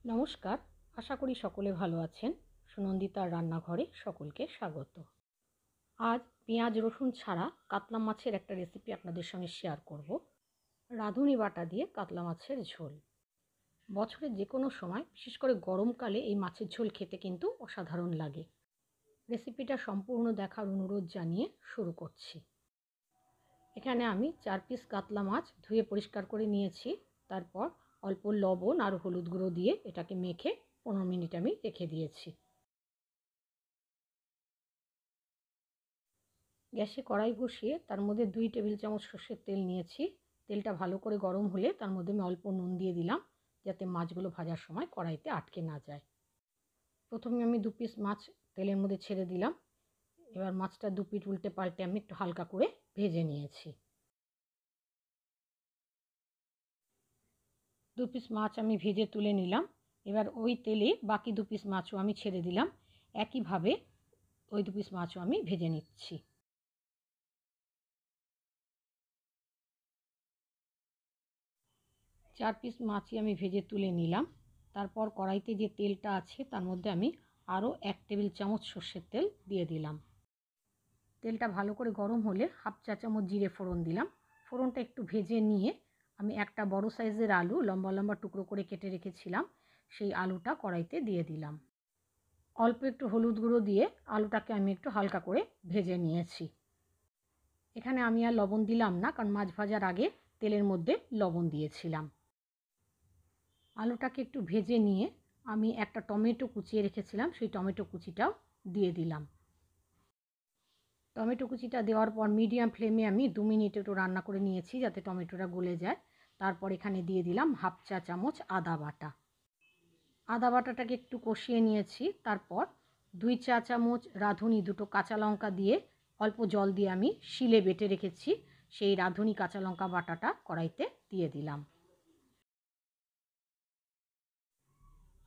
নমস্কার, আশা করি সকলে ভালো আছেন। সুনন্দিতার রান্নাঘরে সকলকে স্বাগত। আজ পেঁয়াজ রসুন ছাড়া কাতলা মাছের একটা রেসিপি আপনাদের সঙ্গে শেয়ার করব। রাঁধুনি বাটা দিয়ে কাতলা মাছের ঝোল। বছরের যে কোনো সময়, বিশেষ করে গরমকালে এই মাছের ঝোল খেতে কিন্তু অসাধারণ লাগে। রেসিপিটা সম্পূর্ণ দেখার অনুরোধ জানিয়ে শুরু করছি। এখানে আমি 4 পিস কাতলা মাছ ধুয়ে পরিষ্কার করে নিয়েছি। তারপর অল্প লবণ আর হলুদ গুঁড়ো দিয়ে এটাকে মেখে 15 মিনিট আমি রেখে দিয়েছি। গ্যাসে কড়াই বসিয়ে তার মধ্যে 2 টেবিল চামচ সর্ষের তেল নিয়েছি। তেলটা ভালো করে গরম হলে তার মধ্যে আমি অল্প নুন দিয়ে দিলাম, যাতে মাছগুলো ভাজার সময় কড়াইতে আটকে না যায়। প্রথমে আমি 2 পিস মাছ তেলের মধ্যে ছেড়ে দিলাম। এবার মাছটা 2 পিঠ উল্টে পাল্টে আমি একটু হালকা করে ভেজে নিয়েছি। 2 পিস মাছ আমি ভেজে তুলে নিলাম। এবার ওই তেলে বাকি 2 পিস মাছও আমি ছেড়ে দিলাম। একইভাবে ওই 2 পিস মাছও আমি ভেজে নিচ্ছি। 4 পিস মাছই আমি ভেজে তুলে নিলাম। তারপর কড়াইতে যে তেলটা আছে তার মধ্যে আমি আরও 1 টেবিল চামচ সর্ষের তেল দিয়ে দিলাম। তেলটা ভালো করে গরম হলে হাফ চা চামচ জিরে ফোড়ন দিলাম। ফোড়নটা একটু ভেজে নিয়ে আমি একটা বড় সাইজের আলু লম্বা লম্বা টুকরো করে কেটে রেখেছিলাম, সেই আলুটা কড়াইতে দিয়ে দিলাম। অল্প একটু হলুদ গুঁড়ো দিয়ে আলুটাকে আমি একটু হালকা করে ভেজে নিয়েছি। এখানে আমি আর লবণ দিলাম না, কারণ মাছ ভাজার আগে তেলের মধ্যে লবণ দিয়েছিলাম। আলুটাকে একটু ভেজে নিয়ে আমি একটা টমেটো কুচিয়ে রেখেছিলাম, সেই টমেটো কুচিটাও দিয়ে দিলাম। টমেটো কুচিটা দেওয়ার পর মিডিয়াম ফ্লেমে আমি 2 মিনিট একটু রান্না করে নিয়েছি, যাতে টমেটোটা গলে যায়। তারপর এখানে দিয়ে দিলাম হাফ চা চামচ আদা বাটা। আদা বাটাটাকে একটু কষিয়ে নিয়েছি। তারপর 2 চা চামচ রাঁধুনি, 2টো কাঁচা লঙ্কা দিয়ে অল্প জল দিয়ে আমি শিলে বেটে রেখেছি, সেই রাঁধুনি কাঁচা লঙ্কা বাটাটা কড়াইতে দিয়ে দিলাম।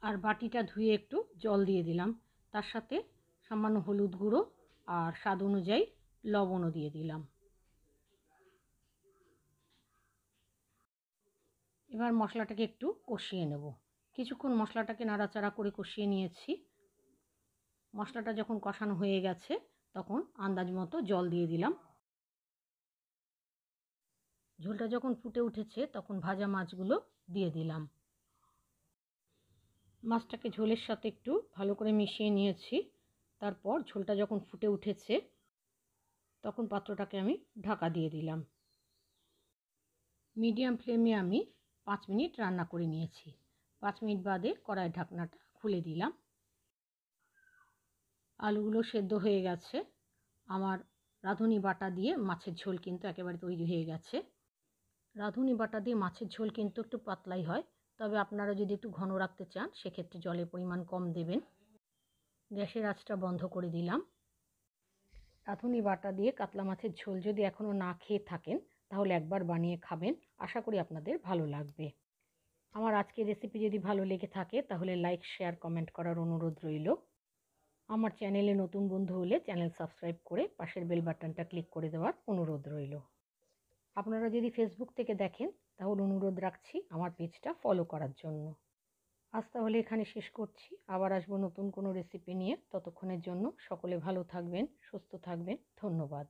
আর বাটিটা ধুয়ে একটু জল দিয়ে দিলাম। তার সাথে সামান্য হলুদ গুঁড়ো আর স্বাদ অনুযায়ী লবণও দিয়ে দিলাম। এবার মশলাটাকে একটু কষিয়ে নেব। কিছুক্ষণ মশলাটাকে নাড়াচাড়া করে কষিয়ে নিয়েছি। মশলাটা যখন কষানো হয়ে গেছে তখন আন্দাজ মতো জল দিয়ে দিলাম। ঝোলটা যখন ফুটে উঠেছে তখন ভাজা মাছগুলো দিয়ে দিলাম। মাছটাকে ঝোলের সাথে একটু ভালো করে মিশিয়ে নিয়েছি। তারপর ঝোলটা যখন ফুটে উঠেছে তখন পাত্রটাকে আমি ঢাকা দিয়ে দিলাম। মিডিয়াম ফ্লেমে আমি 5 মিনিট রান্না করে নিয়েছি। 5 মিনিট বাদে কড়াইয়ের ঢাকনাটা খুলে দিলাম। আলুগুলো সেদ্ধ হয়ে গেছে। আমার রাঁধুনি বাটা দিয়ে মাছের ঝোল কিন্তু একেবারে তৈরি হয়ে গেছে। রাঁধুনি বাটা দিয়ে মাছের ঝোল কিন্তু একটু পাতলাই হয়, তবে আপনারা যদি একটু ঘন রাখতে চান সেক্ষেত্রে জলের পরিমাণ কম দেবেন। গ্যাসের আঁচটা বন্ধ করে দিলাম। রাঁধুনি বাটা দিয়ে কাতলা মাছের ঝোল যদি এখনও না খেয়ে থাকেন তাহলে একবার বানিয়ে খাবেন, আশা করি আপনাদের ভালো লাগবে। আমার আজকের রেসিপি যদি ভালো লেগে থাকে তাহলে লাইক, শেয়ার, কমেন্ট করার অনুরোধ রইল। আমার চ্যানেলে নতুন বন্ধু হলে চ্যানেল সাবস্ক্রাইব করে পাশের বেল বাটনটা ক্লিক করে দেওয়ার অনুরোধ রইল। আপনারা যদি ফেসবুক থেকে দেখেন তাহলে অনুরোধ রাখছি আমার পেজটা ফলো করার জন্য। আজ তাহলে এখানে শেষ করছি। আবার আসবো নতুন কোনো রেসিপি নিয়ে। ততক্ষণের জন্য সকলে ভালো থাকবেন, সুস্থ থাকবেন। ধন্যবাদ।